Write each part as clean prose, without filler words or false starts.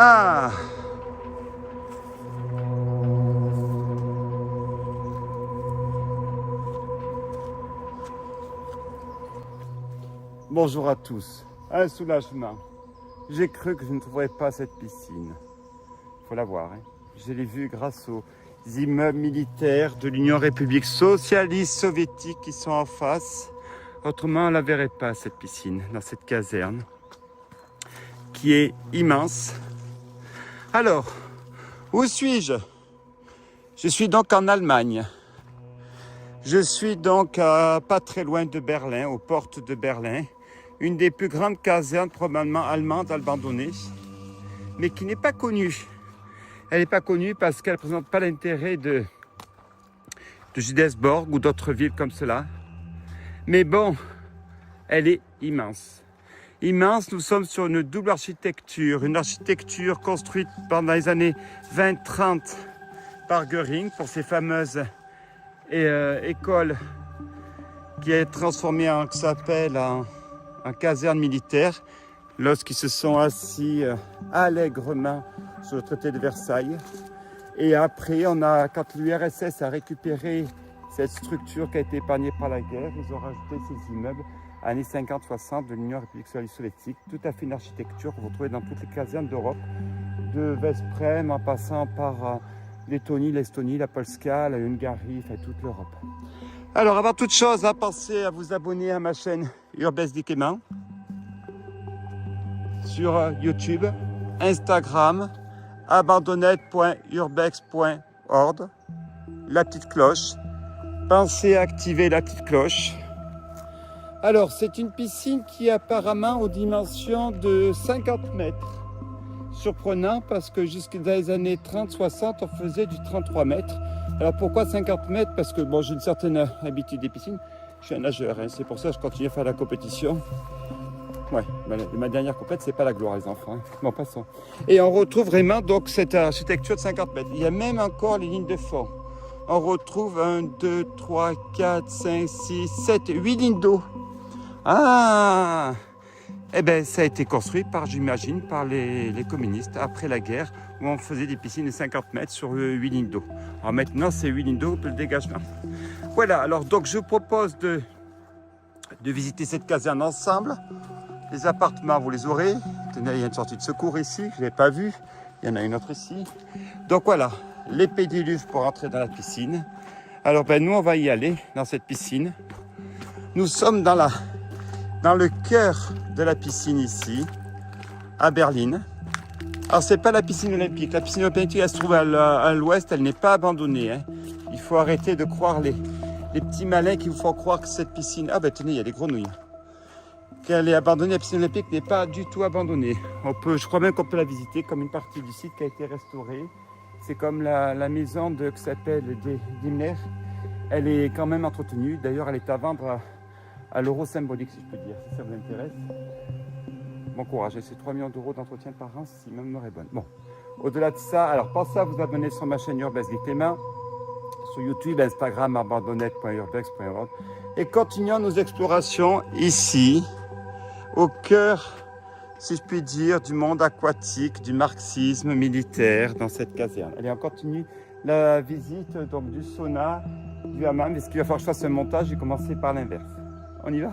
Ah! Bonjour à tous. Un soulagement. J'ai cru que je ne trouverais pas cette piscine. Il faut la voir. Hein. Je l'ai vue grâce aux immeubles militaires de l'Union République Socialiste Soviétique qui sont en face. Autrement, on ne la verrait pas, cette piscine, dans cette caserne, qui est immense. Alors, où suis-je? Je suis donc en Allemagne. Je suis donc pas très loin de Berlin, aux portes de Berlin. Une des plus grandes casernes probablement allemandes abandonnées, mais qui n'est pas connue. Elle n'est pas connue parce qu'elle ne présente pas l'intérêt de Judesborg ou d'autres villes comme cela. Mais bon, elle est immense. Immense, nous sommes sur une double architecture, une architecture construite pendant les années 20-30 par Göring pour ses fameuses écoles qui est transformée en, en caserne militaire lorsqu'ils se sont assis allègrement sur le traité de Versailles. Et après, quand l'URSS a récupéré cette structure qui a été épargnée par la guerre, ils ont rajouté ces immeubles années 50-60 de l'Union République Socialiste Soviétique. Tout à fait une architecture que vous retrouvez dans toutes les casernes d'Europe, de Vesprem en passant par Lettonie, l'Estonie, la Polska, la Hongrie, enfin toute l'Europe. Alors avant toute chose, pensez à vous abonner à ma chaîne Urbex Clément sur YouTube, Instagram, abandonnette.urbex.org, la petite cloche. Pensez à activer la petite cloche. Alors, c'est une piscine qui est apparemment aux dimensions de 50 mètres. Surprenant parce que jusque dans les années 30-60, on faisait du 33 mètres. Alors pourquoi 50 mètres? Parce que bon, j'ai une certaine habitude des piscines. Je suis un nageur, hein, c'est pour ça que je continue à faire la compétition. Ouais, ma dernière compète, c'est pas la gloire, les enfants. Hein. Bon, passons. Et on retrouve vraiment donc cette architecture de 50 mètres. Il y a même encore les lignes de fond. On retrouve 1, 2, 3, 4, 5, 6, 7, 8 lignes d'eau. Ah! Eh bien, ça a été construit j'imagine, par les communistes après la guerre, où on faisait des piscines de 50 mètres sur 8 lignes d'eau. Alors maintenant, c'est 8 lignes d'eau pour le dégagement. Voilà, alors donc je vous propose de visiter cette caserne ensemble. Les appartements, vous les aurez. Tenez, il y a une sortie de secours ici, je ne l'ai pas vue. Il y en a une autre ici. Donc voilà, les pédiluves pour entrer dans la piscine. Alors nous, on va y aller, dans cette piscine. Nous sommes dans le cœur de la piscine ici, à Berlin. Alors c'est pas la piscine olympique. La piscine olympique, elle se trouve à l'ouest, elle n'est pas abandonnée. Hein. Il faut arrêter de croire les petits malins qui vous font croire que cette piscine... Ah ben tenez, il y a des grenouilles. Qu'elle est abandonnée, la piscine olympique n'est pas du tout abandonnée. Je crois même qu'on peut la visiter comme une partie du site qui a été restaurée. C'est comme la maison qui s'appelle Daimler. Elle est quand même entretenue. D'ailleurs, elle est à vendre à l'euro symbolique, si je peux dire, si ça vous intéresse. Bon courage, c'est 3 millions d'euros d'entretien par an, si ma mémoire est bonne. Bon, au-delà de ça, alors pensez à vous abonner sur ma chaîne Urbex Clément, sur YouTube, Instagram, abandonnette.urbex.org. Et continuons nos explorations ici, au cœur, si je puis dire, du monde aquatique, du marxisme militaire dans cette caserne. Allez, on continue la visite donc, du sauna, du hammam. Est-ce qu'il va falloir que je fasse un montage? J'ai commencé par l'inverse. On y va?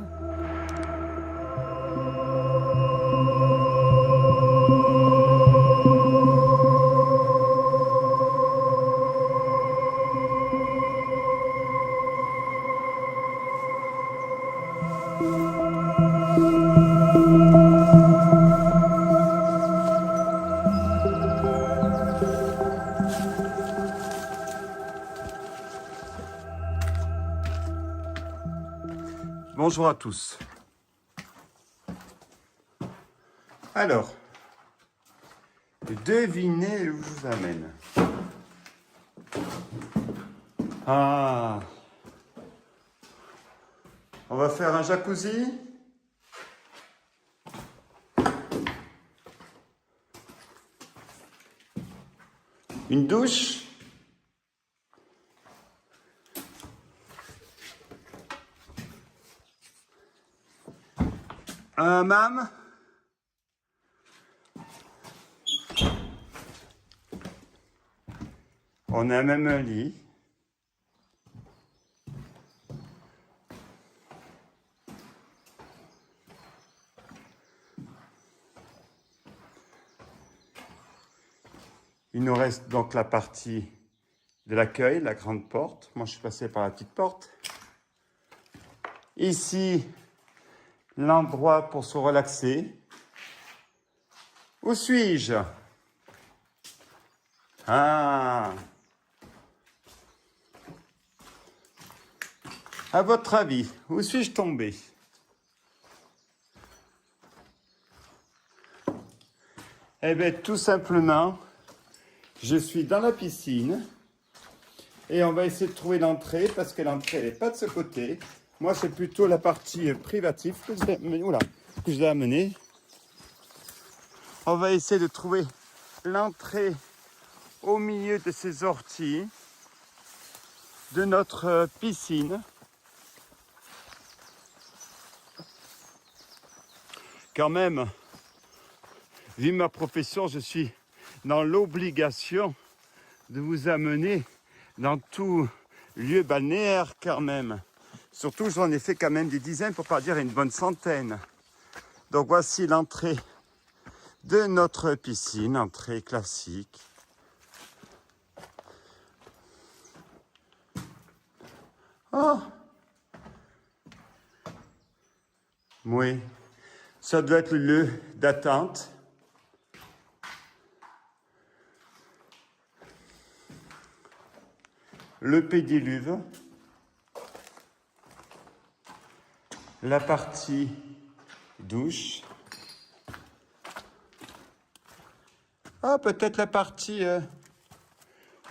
Bonjour à tous. Alors, devinez où je vous amène. Ah, on va faire un jacuzzi. Une douche. Un hammam. On a même un lit. Il nous reste donc la partie de l'accueil, la grande porte. Moi, je suis passé par la petite porte. Ici, l'endroit pour se relaxer. Où suis-je? Ah! À votre avis, où suis-je tombé? Eh bien, tout simplement, je suis dans la piscine et on va essayer de trouver l'entrée parce que l'entrée n'est pas de ce côté. Moi, c'est plutôt la partie privative que je vais amener. On va essayer de trouver l'entrée au milieu de ces orties de notre piscine. Quand même, vu ma profession, je suis dans l'obligation de vous amener dans tout lieu balnéaire quand même. Surtout, j'en ai fait quand même des dizaines, pour pas dire une bonne centaine. Donc voici l'entrée de notre piscine, entrée classique. Oh! Oui, ça doit être le lieu d'attente. Le pédiluve. La partie douche. Ah, peut-être la partie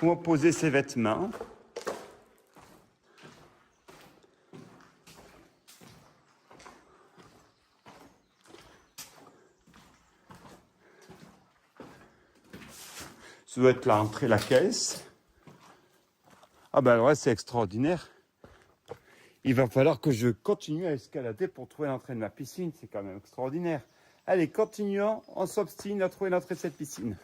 où on posait ses vêtements. Ça doit être l'entrée, la caisse. Ah ben ouais, c'est extraordinaire. Il va falloir que je continue à escalader pour trouver l'entrée de ma piscine. C'est quand même extraordinaire. Allez, continuons. On s'obstine à trouver l'entrée de cette piscine.